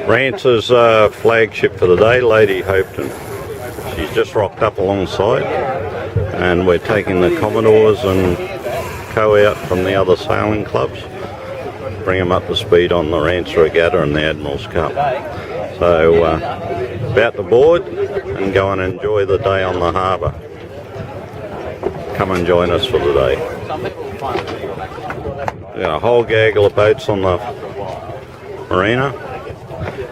RANSA's flagship for the day, Lady Hopeton. She's just rocked up alongside, and we're taking the Commodores and co out from the other sailing clubs, bring them up to speed on the RANSA Regatta and the Admiral's Cup. So about to board and go and enjoy the day on the harbour. Come and join us for the day. Got a whole gaggle of boats on the marina,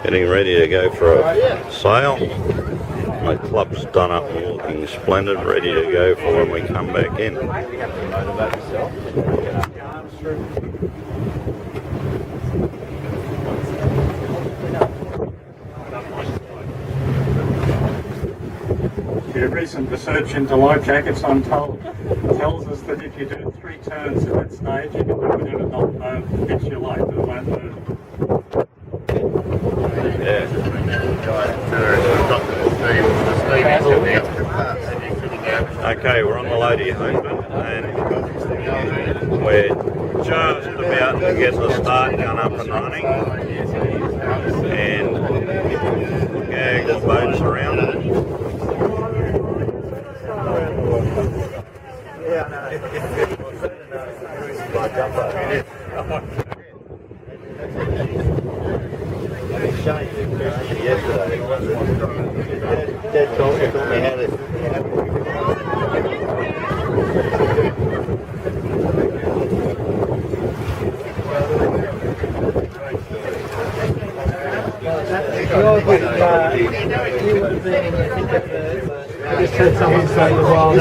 getting ready to go for a sail. The club's done up and looking splendid, ready to go for when we come back in. A recent research into life jackets, I'm told, tells us that if you do 3 turns at that stage, you can do it and it not fix your life, it won't move. Yeah. Okay, we're on the Lady Hopeton and we're just about to get the start gun up and running, and gag of boats around it. I just heard someone say the wild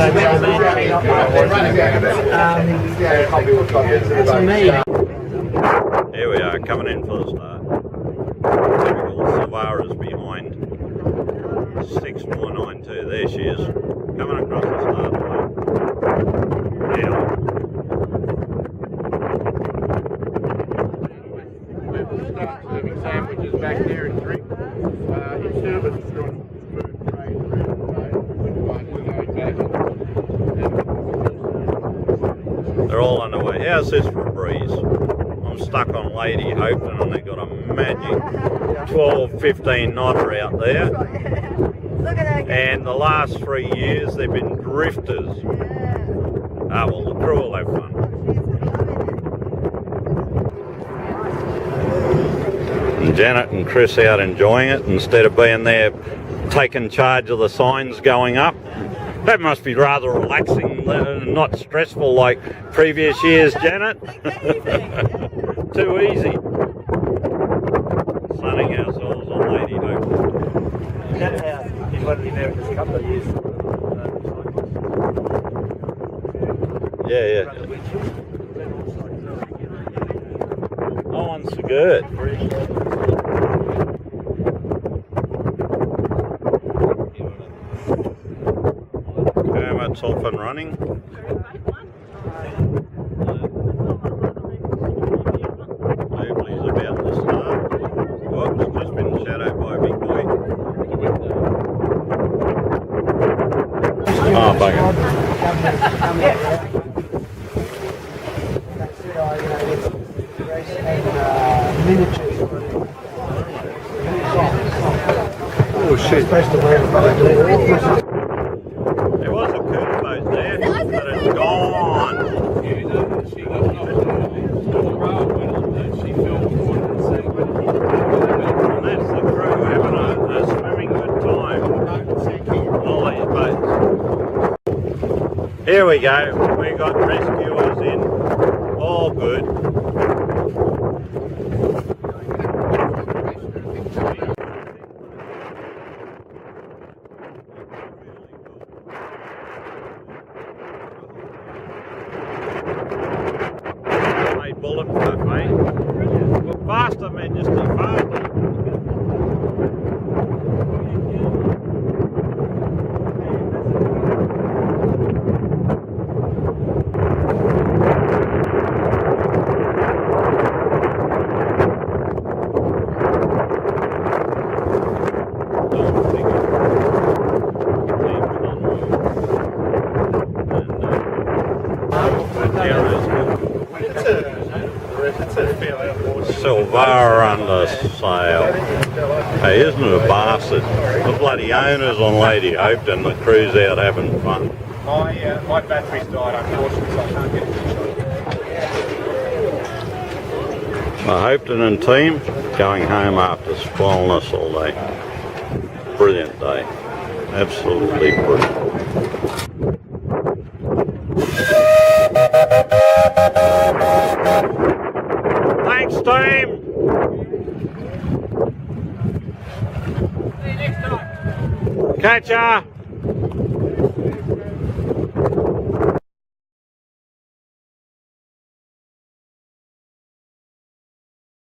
Here we are, coming in for the start. Typical Savara's behind 6492. There she is, coming across the start line. Now, serving sandwiches back there and drink. Instead of it going smooth trade around the road, they're all underway. How's this for a breeze? I'm stuck on Lady Hopeton and they've got a magic 12-15 knotter out there. And the last 3 years they've been drifters. Ah, well, the crew will have fun. And Janet and Chris out enjoying it instead of being there taking charge of the signs going up. That must be rather relaxing and not stressful like previous years, Janet. Too easy. Sunning ourselves on Lady Hopeton. Is that how in one of the America's Cup they use? Yeah. Oh, on Sigurd. It's off and running. Mobley's about to start. Oops, just been shadowed by a big boy. Oh, bugger. Oh shit. Supposed to wear it. There was a curve boat there, but it's gone. she got knocked on the road and she fell forward and said, And that's the crew having a swimming good time. All these boats. Here we go. We've got rescuers in. All good. Bulletproof, mate. Well, faster, Majesty, faster. It's a fairly Silvara under sail. Hey, isn't it a bastard? The bloody owners on Lady Hopeton, the crew's out having fun. My battery's died, unfortunately, so I can't get it. The Hopeton and team going home after spoiling us all day. Brilliant day. Absolutely brilliant. Thanks, team. See you next time. Catch ya.